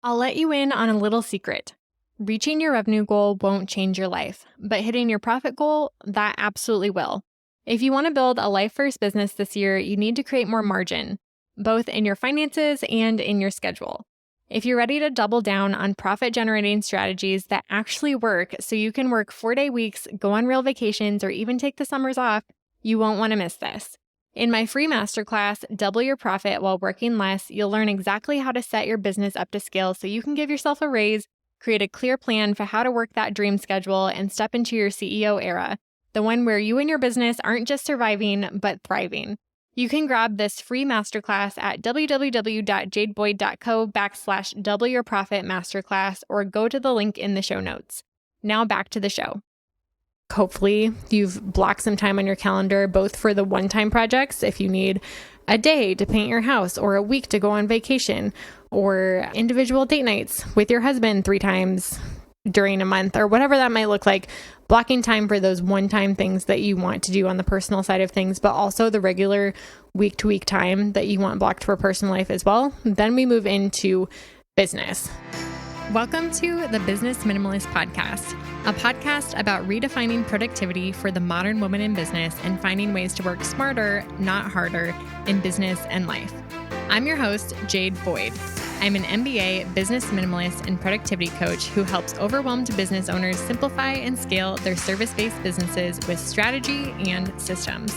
I'll let you in on a little secret. Reaching your revenue goal won't change your life, but hitting your profit goal, that absolutely will. If you want to build a life-first business this year, you need to create more margin, both in your finances and in your schedule. If you're ready to double down on profit-generating strategies that actually work so you can work 4-day weeks, go on real vacations, or even take the summers off, you won't want to miss this. In my free masterclass, Double Your Profit While Working Less, you'll learn exactly how to set your business up to scale so you can give yourself a raise, create a clear plan for how to work that dream schedule, and step into your CEO era, the one where you and your business aren't just surviving, but thriving. You can grab this free masterclass at www.jadeboyd.co/Double Your Profit Masterclass or go to the link in the show notes. Now back to the show. Hopefully, you've blocked some time on your calendar, both for the one-time projects, if you need a day to paint your house or a week to go on vacation or individual date nights with your husband 3 times during a month or whatever that might look like. Blocking time for those one-time things that you want to do on the personal side of things, but also the regular week-to-week time that you want blocked for personal life as well. Then we move into business. Welcome to the Business Minimalist Podcast, a podcast about redefining productivity for the modern woman in business and finding ways to work smarter, not harder, in business and life. I'm your host, Jade Boyd. I'm an MBA business minimalist and productivity coach who helps overwhelmed business owners simplify and scale their service-based businesses with strategy and systems.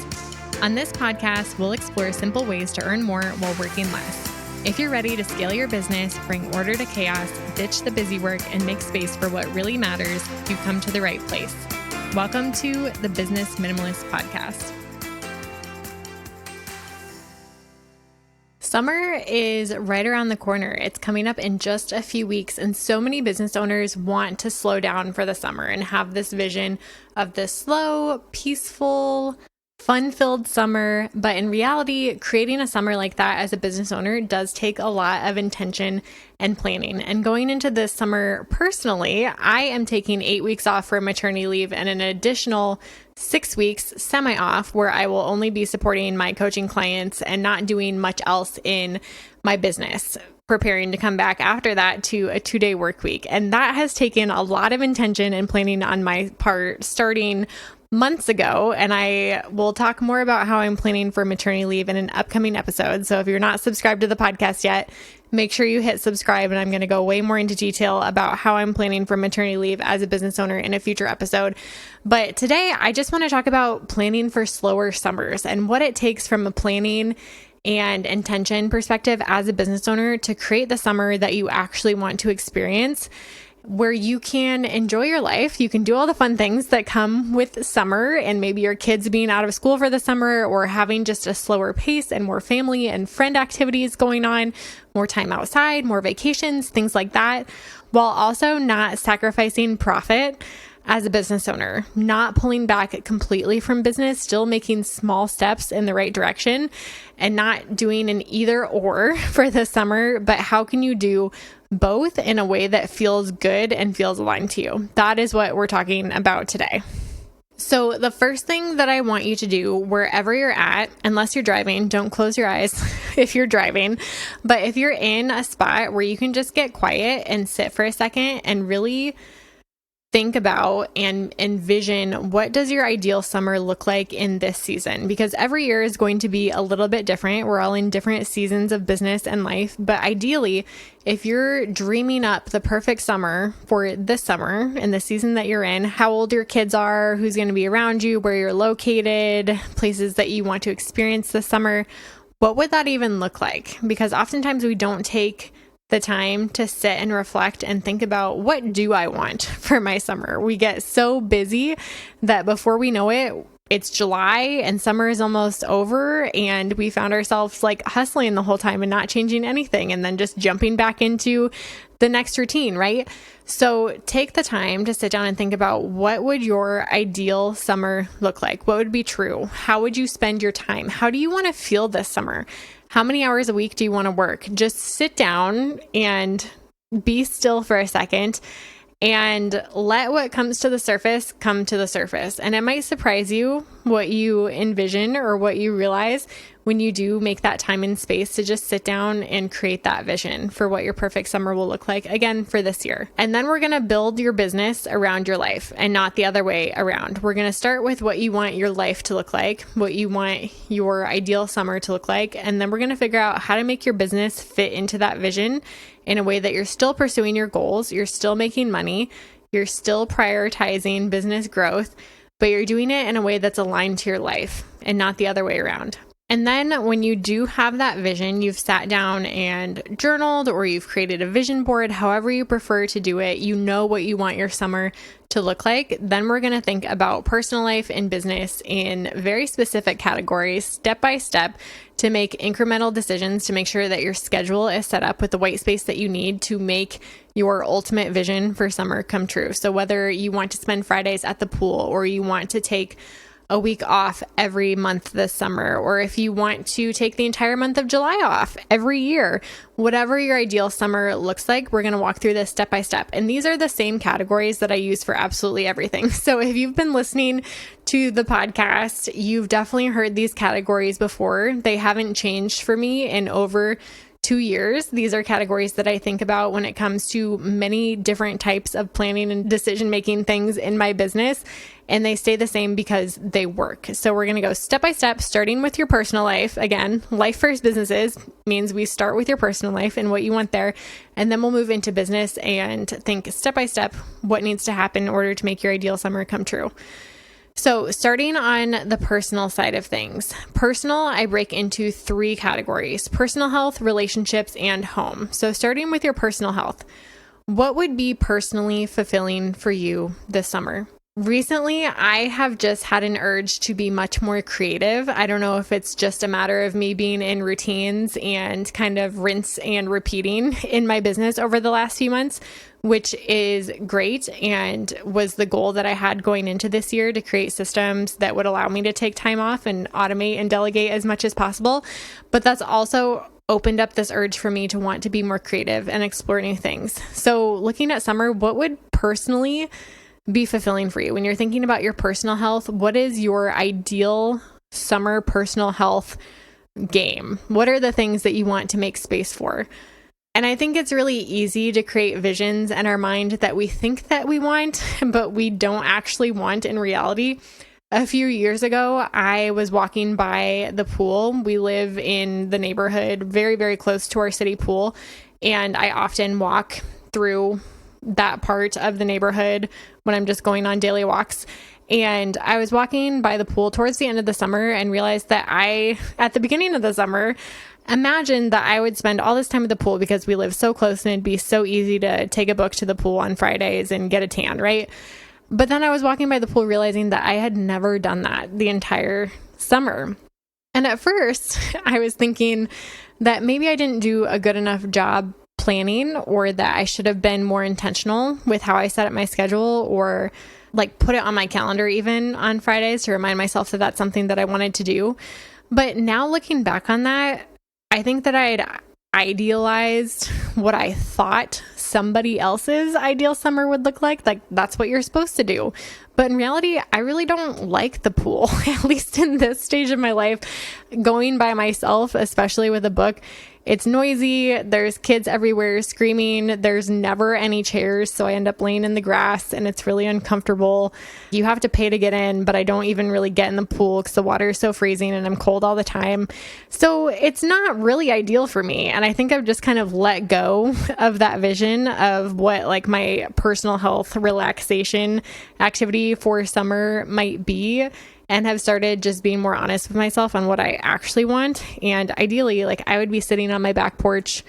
On this podcast, we'll explore simple ways to earn more while working less. If you're ready to scale your business, bring order to chaos, ditch the busy work, and make space for what really matters, you've come to the right place. Welcome to the Business Minimalist Podcast. Summer is right around the corner. It's coming up in just a few weeks, and so many business owners want to slow down for the summer and have this vision of this slow, peaceful, fun-filled summer. But in reality, creating a summer like that as a business owner does take a lot of intention and planning. And going into this summer personally, I am taking 8 weeks off for maternity leave and an additional 6 weeks semi-off where I will only be supporting my coaching clients and not doing much else in my business, preparing to come back after that to a 2-day work week. And that has taken a lot of intention and planning on my part starting months ago, and I will talk more about how I'm planning for maternity leave in an upcoming episode. So if you're not subscribed to the podcast yet, make sure you hit subscribe, and I'm going to go way more into detail about how I'm planning for maternity leave as a business owner in a future episode. But today, I just want to talk about planning for slower summers and what it takes from a planning and intention perspective as a business owner to create the summer that you actually want to experience, where you can enjoy your life. You can do all the fun things that come with summer, and maybe your kids being out of school for the summer or having just a slower pace and more family and friend activities going on, more time outside, more vacations, things like that, while also not sacrificing profit as a business owner, not pulling back completely from business, still making small steps in the right direction, and not doing an either or for the summer. But how can you do both in a way that feels good and feels aligned to you? That is what we're talking about today. So the first thing that I want you to do wherever you're at, unless you're driving, don't close your eyes if you're driving, but if you're in a spot where you can just get quiet and sit for a second and really think about and envision, what does your ideal summer look like in this season? Because every year is going to be a little bit different. We're all in different seasons of business and life. But ideally, if you're dreaming up the perfect summer for this summer and the season that you're in, how old your kids are, who's going to be around you, where you're located, places that you want to experience this summer, what would that even look like? Because oftentimes we don't take the time to sit and reflect and think about, what do I want for my summer? We get so busy that before we know it, it's July and summer is almost over, and we found ourselves like hustling the whole time and not changing anything, and then just jumping back into the next routine, right? So take the time to sit down and think about, what would your ideal summer look like? What would be true? How would you spend your time? How do you want to feel this summer? How many hours a week do you want to work? Just sit down and be still for a second and let what comes to the surface come to the surface. And it might surprise you what you envision or what you realize when you do make that time and space to just sit down and create that vision for what your perfect summer will look like, again, for this year. And then we're going to build your business around your life and not the other way around. We're going to start with what you want your life to look like, what you want your ideal summer to look like, and then we're going to figure out how to make your business fit into that vision in a way that you're still pursuing your goals, you're still making money, you're still prioritizing business growth, but you're doing it in a way that's aligned to your life and not the other way around. And then when you do have that vision, you've sat down and journaled, or you've created a vision board, however you prefer to do it, you know what you want your summer to look like. Then we're going to think about personal life and business in very specific categories, step by step, to make incremental decisions to make sure that your schedule is set up with the white space that you need to make your ultimate vision for summer come true. So whether you want to spend Fridays at the pool, or you want to take a week off every month this summer, or if you want to take the entire month of July off every year, whatever your ideal summer looks like, we're going to walk through this step by step. And these are the same categories that I use for absolutely everything. So if you've been listening to the podcast, you've definitely heard these categories before. They haven't changed for me in over 2 years. These are categories that I think about when it comes to many different types of planning and decision-making things in my business, and they stay the same because they work. So we're going to go step by step, starting with your personal life. Again, life first businesses means we start with your personal life and what you want there, and then we'll move into business and think step by step what needs to happen in order to make your ideal summer come true. So starting on the personal side of things, personal, I break into 3 categories: personal health, relationships, and home. So starting with your personal health, what would be personally fulfilling for you this summer? Recently, I have just had an urge to be much more creative. I don't know if it's just a matter of me being in routines and kind of rinse and repeating in my business over the last few months, which is great and was the goal that I had going into this year, to create systems that would allow me to take time off and automate and delegate as much as possible. But that's also opened up this urge for me to want to be more creative and explore new things. So looking at summer, what would personally be fulfilling for you? When you're thinking about your personal health, what is your ideal summer personal health game? What are the things that you want to make space for? And I think it's really easy to create visions in our mind that we think that we want, but we don't actually want in reality. A few years ago, I was walking by the pool. We live in the neighborhood very, very close to our city pool, and I often walk through that part of the neighborhood when I'm just going on daily walks. And I was walking by the pool towards the end of the summer and realized that at the beginning of the summer, imagined that I would spend all this time at the pool because we live so close and it'd be so easy to take a book to the pool on Fridays and get a tan, right? But then I was walking by the pool realizing that I had never done that the entire summer. And at first, I was thinking that maybe I didn't do a good enough job planning, or that I should have been more intentional with how I set up my schedule, or like put it on my calendar even on Fridays to remind myself that that's something that I wanted to do. But now looking back on that, I think that I had idealized what I thought somebody else's ideal summer would look like. Like, that's what you're supposed to do. But in reality, I really don't like the pool, at least in this stage of my life. Going by myself, especially with a book, it's noisy. There's kids everywhere screaming. There's never any chairs. So I end up laying in the grass and it's really uncomfortable. You have to pay to get in, but I don't even really get in the pool because the water is so freezing and I'm cold all the time. So it's not really ideal for me. And I think I've just kind of let go of that vision of what like my personal health relaxation activity for summer might be, and have started just being more honest with myself on what I actually want. And ideally, like, I would be sitting on my back porch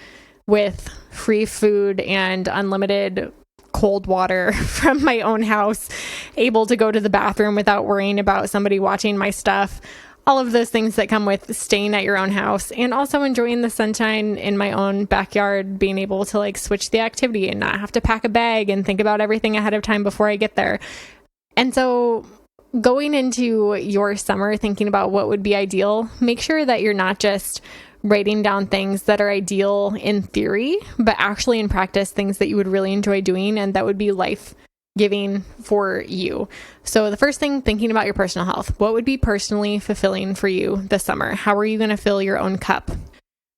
with free food and unlimited cold water from my own house, able to go to the bathroom without worrying about somebody watching my stuff. All of those things that come with staying at your own house, and also enjoying the sunshine in my own backyard, being able to like switch the activity and not have to pack a bag and think about everything ahead of time before I get there. And so going into your summer, thinking about what would be ideal, make sure that you're not just writing down things that are ideal in theory, but actually in practice, things that you would really enjoy doing and that would be life giving for you. So the first thing, thinking about your personal health. What would be personally fulfilling for you this summer? How are you going to fill your own cup?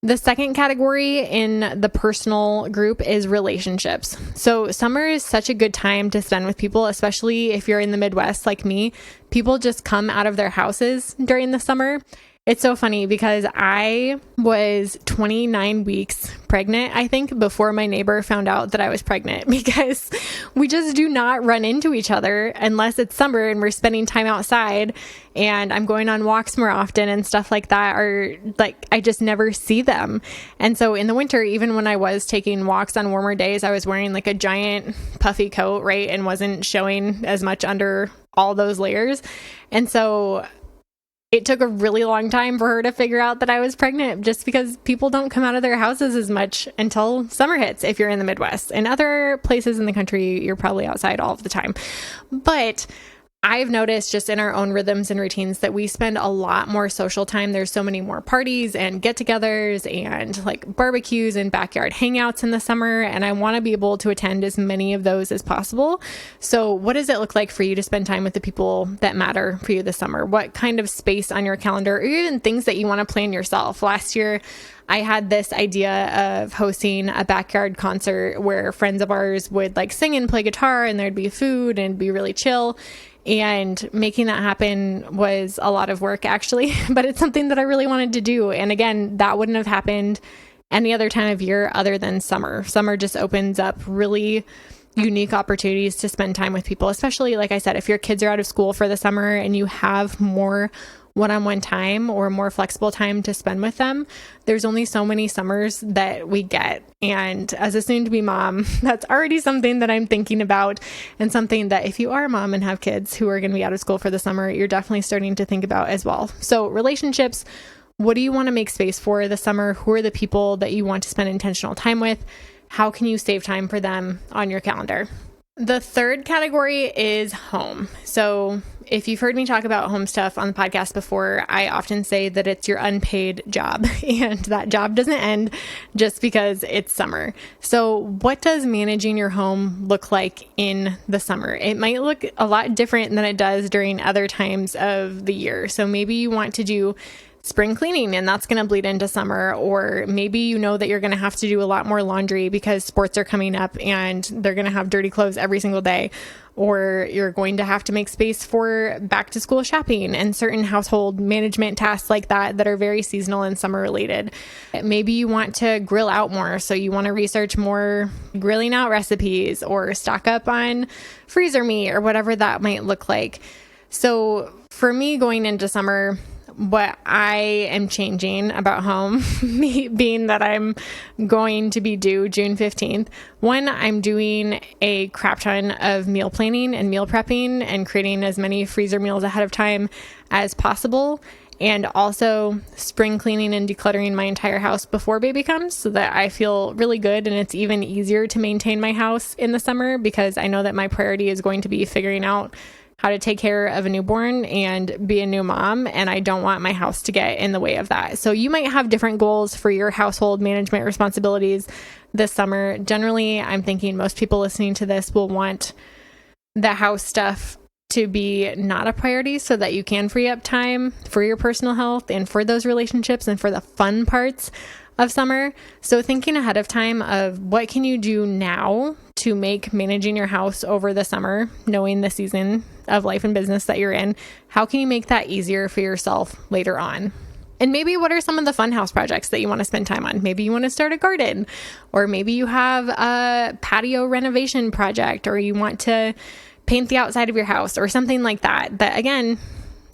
The second category in the personal group is relationships. So summer is such a good time to spend with people, especially if you're in the Midwest like me. People just come out of their houses during the summer. It's so funny because I was 29 weeks pregnant, I think, before my neighbor found out that I was pregnant, because we just do not run into each other unless it's summer and we're spending time outside and I'm going on walks more often and stuff like that, or like I just never see them. And so in the winter, even when I was taking walks on warmer days, I was wearing like a giant puffy coat, right? And wasn't showing as much under all those layers. And so it took a really long time for her to figure out that I was pregnant, just because people don't come out of their houses as much until summer hits if you're in the Midwest. In other places in the country, you're probably outside all of the time. But I've noticed just in our own rhythms and routines that we spend a lot more social time. There's so many more parties and get-togethers and like barbecues and backyard hangouts in the summer. And I want to be able to attend as many of those as possible. So what does it look like for you to spend time with the people that matter for you this summer? What kind of space on your calendar, or even things that you want to plan yourself? Last year, I had this idea of hosting a backyard concert where friends of ours would like sing and play guitar, and there'd be food and be really chill. And making that happen was a lot of work, actually, but it's something that I really wanted to do. And again, that wouldn't have happened any other time of year other than summer. Summer just opens up really unique opportunities to spend time with people, especially, like I said, if your kids are out of school for the summer and you have more one-on-one time or more flexible time to spend with them. There's only so many summers that we get. And as a soon-to-be mom, that's already something that I'm thinking about, and something that if you are a mom and have kids who are going to be out of school for the summer, you're definitely starting to think about as well. So relationships, what do you want to make space for this summer? Who are the people that you want to spend intentional time with? How can you save time for them on your calendar? The third category is home. So if you've heard me talk about home stuff on the podcast before, I often say that it's your unpaid job, and that job doesn't end just because it's summer. So what does managing your home look like in the summer? It might look a lot different than it does during other times of the year. So maybe you want to do spring cleaning, and that's going to bleed into summer. Or maybe you know that you're going to have to do a lot more laundry because sports are coming up and they're going to have dirty clothes every single day. Or you're going to have to make space for back to school shopping and certain household management tasks like that are very seasonal and summer related. Maybe you want to grill out more, so you want to research more grilling out recipes or stock up on freezer meat or whatever that might look like. So for me, going into summer, what I am changing about home, me being that I'm going to be due June 15th, one, I'm doing a crap ton of meal planning and meal prepping and creating as many freezer meals ahead of time as possible. And also spring cleaning and decluttering my entire house before baby comes, so that I feel really good and it's even easier to maintain my house in the summer, because I know that my priority is going to be figuring out how to take care of a newborn and be a new mom, and I don't want my house to get in the way of that. So you might have different goals for your household management responsibilities this summer. Generally, I'm thinking most people listening to this will want the house stuff to be not a priority, so that you can free up time for your personal health and for those relationships and for the fun parts of summer. So thinking ahead of time of what can you do now to make managing your house over the summer, knowing the season of life and business that you're in, how can you make that easier for yourself later on? And maybe what are some of the fun house projects that you want to spend time on? Maybe you want to start a garden, or maybe you have a patio renovation project, or you want to paint the outside of your house or something like that. That again,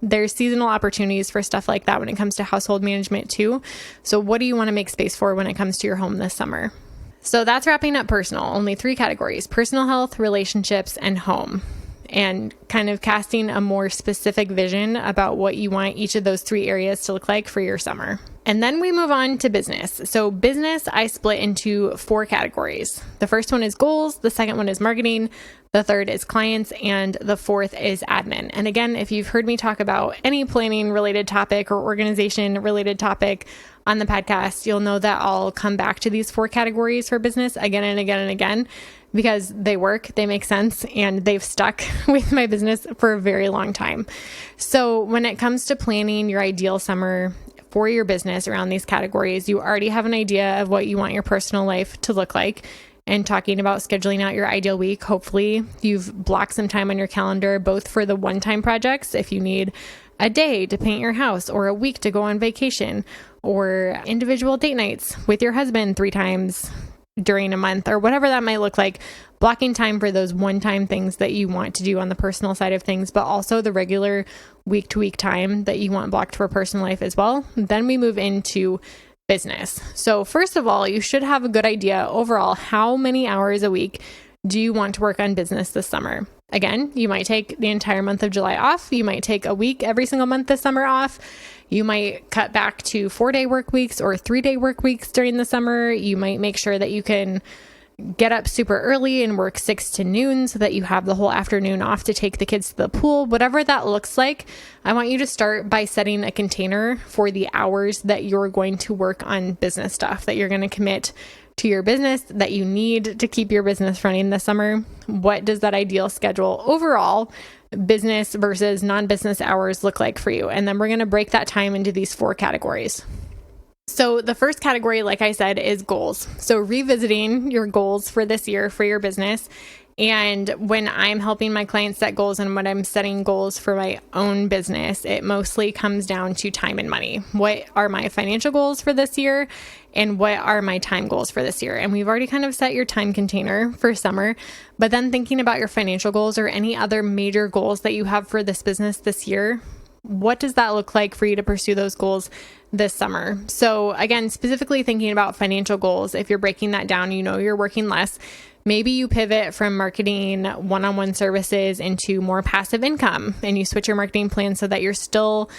there's seasonal opportunities for stuff like that when it comes to household management too. So what do you want to make space for when it comes to your home this summer? So that's wrapping up personal. Only 3 categories: personal health, relationships, and home. And kind of casting a more specific vision about what you want each of those 3 areas to look like for your summer. And then we move on to business. So business, I split into 4 categories. The first one is goals. The second one is marketing. The third is clients. And the fourth is admin. And again, if you've heard me talk about any planning related topic or organization related topic on the podcast, you'll know that I'll come back to these 4 categories for business again and again and again because they work, they make sense, and they've stuck with my business for a very long time. So when it comes to planning your ideal summer for your business around these categories, you already have an idea of what you want your personal life to look like. And talking about scheduling out your ideal week, hopefully you've blocked some time on your calendar, both for the one-time projects, if you need a day to paint your house or a week to go on vacation, or individual date nights with your husband 3 times during a month, or whatever that might look like. Blocking time for those one-time things that you want to do on the personal side of things, but also the regular week-to-week time that you want blocked for personal life as well. Then we move into business. So first of all, you should have a good idea overall, how many hours a week do you want to work on business this summer? Again, you might take the entire month of July off. You might take a week every single month this summer off. You might cut back to 4-day work weeks or 3-day work weeks during the summer. You might make sure that you can get up super early and work 6 to noon so that you have the whole afternoon off to take the kids to the pool. Whatever that looks like, I want you to start by setting a container for the hours that you're going to work on business stuff, that you're going to commit to your business, that you need to keep your business running this summer. What does that ideal schedule overall, business versus non-business hours, look like for you? And then we're going to break that time into these 4 categories. So the first category, like I said, is goals. So revisiting your goals for this year for your business. And when I'm helping my clients set goals and when I'm setting goals for my own business, it mostly comes down to time and money. What are my financial goals for this year? And what are my time goals for this year? And we've already kind of set your time container for summer, but then thinking about your financial goals or any other major goals that you have for this business this year, what does that look like for you to pursue those goals this summer? So again, specifically thinking about financial goals, if you're breaking that down, you know you're working less. Maybe you pivot from marketing one-on-one services into more passive income and you switch your marketing plan so that you're still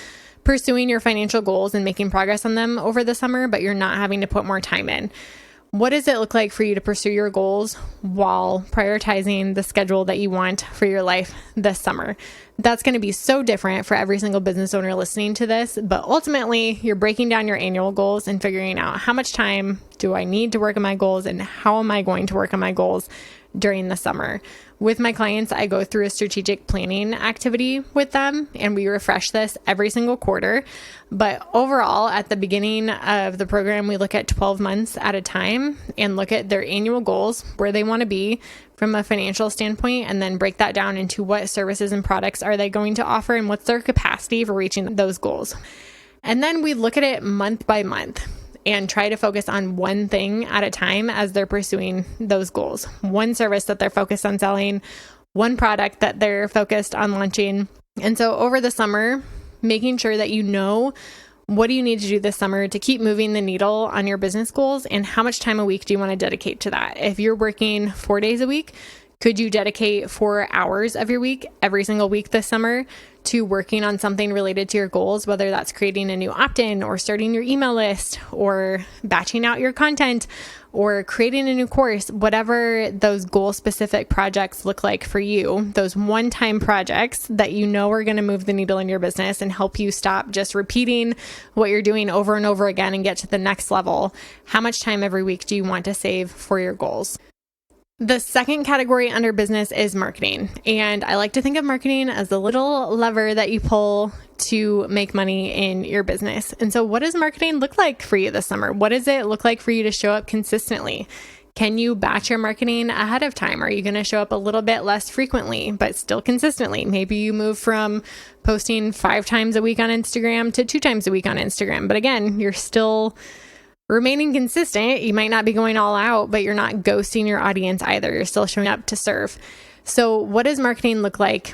pursuing your financial goals and making progress on them over the summer, but you're not having to put more time in. What does it look like for you to pursue your goals while prioritizing the schedule that you want for your life this summer? That's going to be so different for every single business owner listening to this, but ultimately you're breaking down your annual goals and figuring out how much time do I need to work on my goals and how am I going to work on my goals during the summer. With my clients, I go through a strategic planning activity with them and we refresh this every single quarter. But overall, at the beginning of the program, we look at 12 months at a time and look at their annual goals, where they want to be from a financial standpoint, and then break that down into what services and products are they going to offer and what's their capacity for reaching those goals. And then we look at it month by month and try to focus on one thing at a time as they're pursuing those goals. One service that they're focused on selling, one product that they're focused on launching. And so over the summer, making sure that you know what do you need to do this summer to keep moving the needle on your business goals and how much time a week do you want to dedicate to that? If you're working 4 days a week, could you dedicate 4 hours of your week every single week this summer to working on something related to your goals, whether that's creating a new opt-in or starting your email list or batching out your content or creating a new course, whatever those goal-specific projects look like for you, those one-time projects that you know are going to move the needle in your business and help you stop just repeating what you're doing over and over again and get to the next level. How much time every week do you want to save for your goals? The second category under business is marketing. And I like to think of marketing as the little lever that you pull to make money in your business. And so what does marketing look like for you this summer? What does it look like for you to show up consistently? Can you batch your marketing ahead of time? Are you going to show up a little bit less frequently, but still consistently? Maybe you move from posting 5 times a week on Instagram to 2 times a week on Instagram. But again, you're still remaining consistent. You might not be going all out, but you're not ghosting your audience either. You're still showing up to serve. So what does marketing look like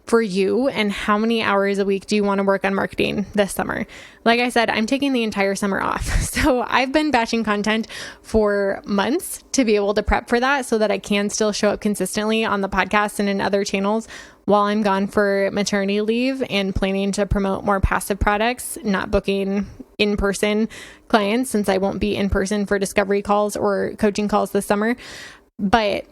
for you, and how many hours a week do you want to work on marketing this summer? Like I said, I'm taking the entire summer off. So I've been batching content for months to be able to prep for that so that I can still show up consistently on the podcast and in other channels while I'm gone for maternity leave and planning to promote more passive products, not booking in-person clients since I won't be in person for discovery calls or coaching calls this summer. But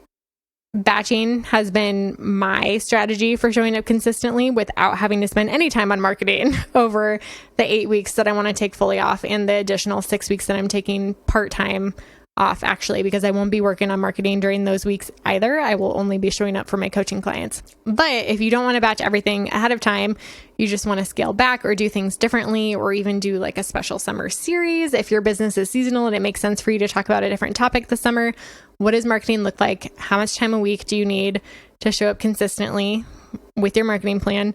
Batching has been my strategy for showing up consistently without having to spend any time on marketing over the 8 weeks that I want to take fully off and the additional 6 weeks that I'm taking part-time off, actually, because I won't be working on marketing during those weeks either. I will only be showing up for my coaching clients. But if you don't want to batch everything ahead of time, you just want to scale back or do things differently, or even do like a special summer series. If your business is seasonal and it makes sense for you to talk about a different topic this summer, what does marketing look like? How much time a week do you need to show up consistently with your marketing plan?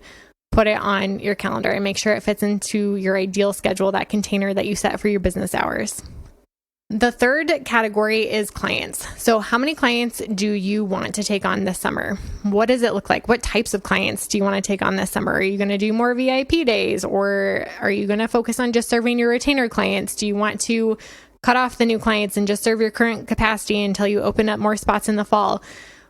Put it on your calendar and make sure it fits into your ideal schedule, that container that you set for your business hours. The third category is clients. So how many clients do you want to take on this summer? What does it look like? What types of clients do you want to take on this summer? Are you going to do more VIP days, or are you going to focus on just serving your retainer clients? Do you want to cut off the new clients and just serve your current capacity until you open up more spots in the fall?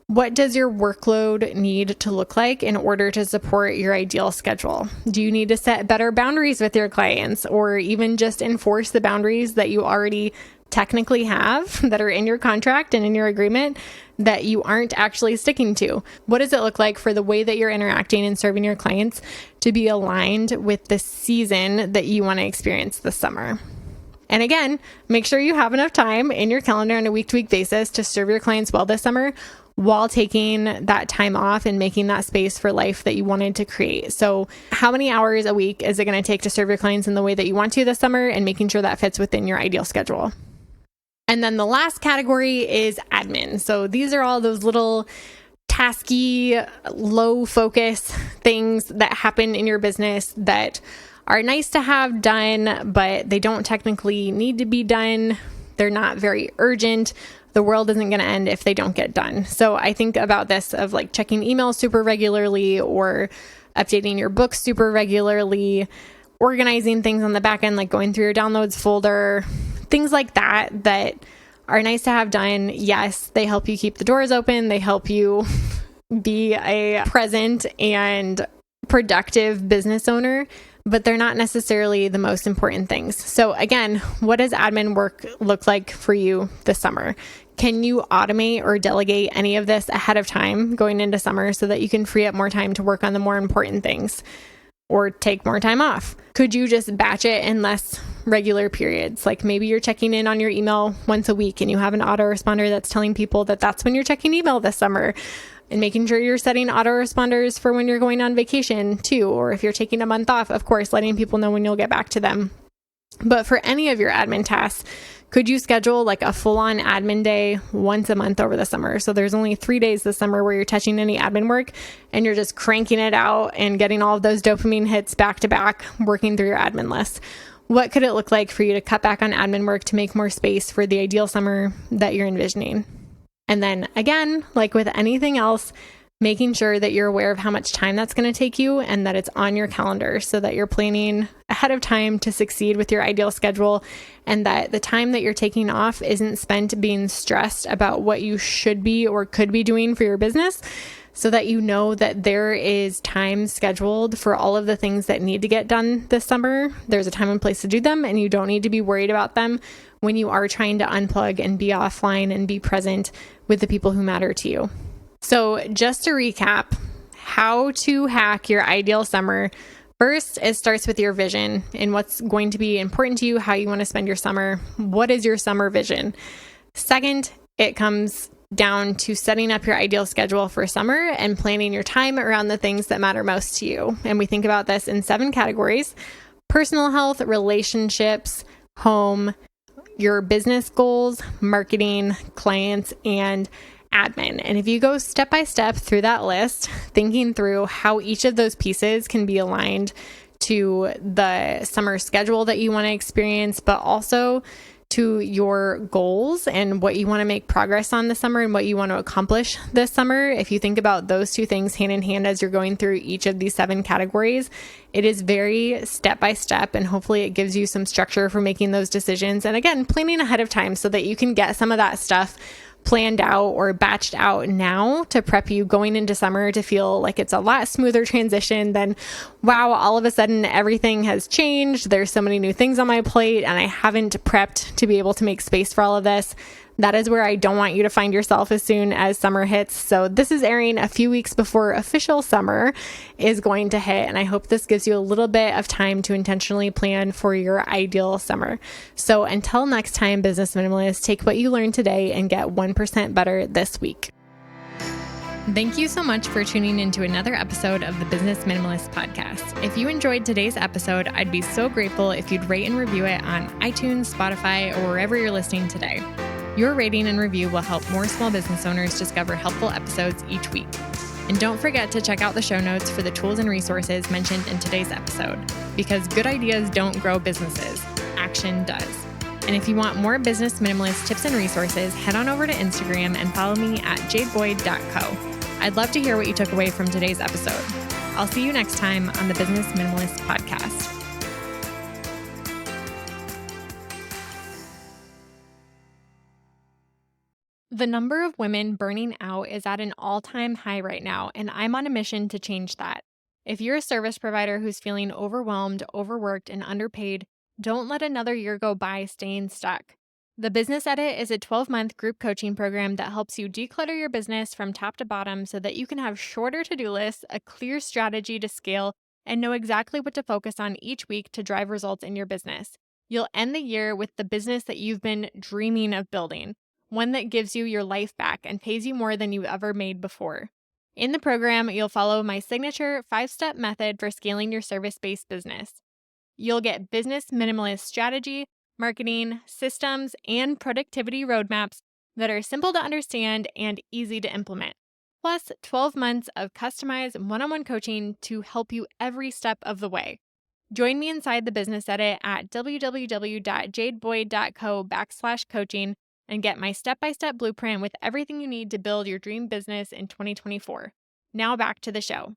What does your workload need to look like in order to support your ideal schedule? Do you need to set better boundaries with your clients, or even just enforce the boundaries that you already technically have that are in your contract and in your agreement that you aren't actually sticking to? What does it look like for the way that you're interacting and serving your clients to be aligned with the season that you want to experience this summer? And again, make sure you have enough time in your calendar on a week-to-week basis to serve your clients well this summer, while taking that time off and making that space for life that you wanted to create. So how many hours a week is it going to take to serve your clients in the way that you want to this summer, and making sure that fits within your ideal schedule? And then the last category is admin. So these are all those little tasky, low focus things that happen in your business that are nice to have done, but they don't technically need to be done. They're not very urgent. The world isn't going to end if they don't get done. So I think about this of like checking emails super regularly, or updating your books super regularly, organizing things on the back end, like going through your downloads folder, things like that are nice to have done. Yes, they help you keep the doors open. They help you be a present and productive business owner, but they're not necessarily the most important things. So again, what does admin work look like for you this summer? Can you automate or delegate any of this ahead of time going into summer so that you can free up more time to work on the more important things, or take more time off? Could you just batch it in less regular periods? Like maybe you're checking in on your email once a week and you have an autoresponder that's telling people that that's when you're checking email this summer, and making sure you're setting autoresponders for when you're going on vacation too. Or if you're taking a month off, of course, letting people know when you'll get back to them. But for any of your admin tasks, could you schedule like a full-on admin day once a month over the summer? So there's only 3 days this summer where you're touching any admin work, and you're just cranking it out and getting all of those dopamine hits back to back, working through your admin list. What could it look like for you to cut back on admin work to make more space for the ideal summer that you're envisioning? And then again, like with anything else, making sure that you're aware of how much time that's going to take you, and that it's on your calendar so that you're planning ahead of time to succeed with your ideal schedule, and that the time that you're taking off isn't spent being stressed about what you should be or could be doing for your business, so that you know that there is time scheduled for all of the things that need to get done this summer. There's a time and place to do them, and you don't need to be worried about them when you are trying to unplug and be offline and be present with the people who matter to you. So just to recap, how to hack your ideal summer. First, it starts with your vision and what's going to be important to you, how you want to spend your summer. What is your summer vision? Second, it comes down to setting up your ideal schedule for summer and planning your time around the things that matter most to you. And we think about this in 7 categories: personal health, relationships, home, your business goals, marketing, clients, and admin. And if you go step by step through that list, thinking through how each of those pieces can be aligned to the summer schedule that you want to experience, but also to your goals and what you want to make progress on this summer and what you want to accomplish this summer. If you think about those 2 things hand in hand as you're going through each of these 7 categories, it is very step by step, and hopefully it gives you some structure for making those decisions. And again, planning ahead of time so that you can get some of that stuff planned out or batched out now to prep you going into summer to feel like it's a lot smoother transition than, wow, all of a sudden everything has changed. There's so many new things on my plate and I haven't prepped to be able to make space for all of this. That is where I don't want you to find yourself as soon as summer hits. So this is airing a few weeks before official summer is going to hit. And I hope this gives you a little bit of time to intentionally plan for your ideal summer. So until next time, business minimalists, take what you learned today and get 1% better this week. Thank you so much for tuning into another episode of the Business Minimalist Podcast. If you enjoyed today's episode, I'd be so grateful if you'd rate and review it on iTunes, Spotify, or wherever you're listening today. Your rating and review will help more small business owners discover helpful episodes each week. And don't forget to check out the show notes for the tools and resources mentioned in today's episode, because good ideas don't grow businesses, action does. And if you want more business minimalist tips and resources, head on over to Instagram and follow me at jadeboyd.co. I'd love to hear what you took away from today's episode. I'll see you next time on the Business Minimalist Podcast. The number of women burning out is at an all-time high right now, and I'm on a mission to change that. If you're a service provider who's feeling overwhelmed, overworked, and underpaid, don't let another year go by staying stuck. The Business Edit is a 12-month group coaching program that helps you declutter your business from top to bottom so that you can have shorter to-do lists, a clear strategy to scale, and know exactly what to focus on each week to drive results in your business. You'll end the year with the business that you've been dreaming of building, one that gives you your life back and pays you more than you ever made before. In the program, you'll follow my signature 5-step method for scaling your service-based business. You'll get business minimalist strategy, marketing, systems, and productivity roadmaps that are simple to understand and easy to implement. Plus, 12 months of customized one-on-one coaching to help you every step of the way. Join me inside the Business Edit at www.jadeboyd.co/coaching and get my step-by-step blueprint with everything you need to build your dream business in 2024. Now back to the show.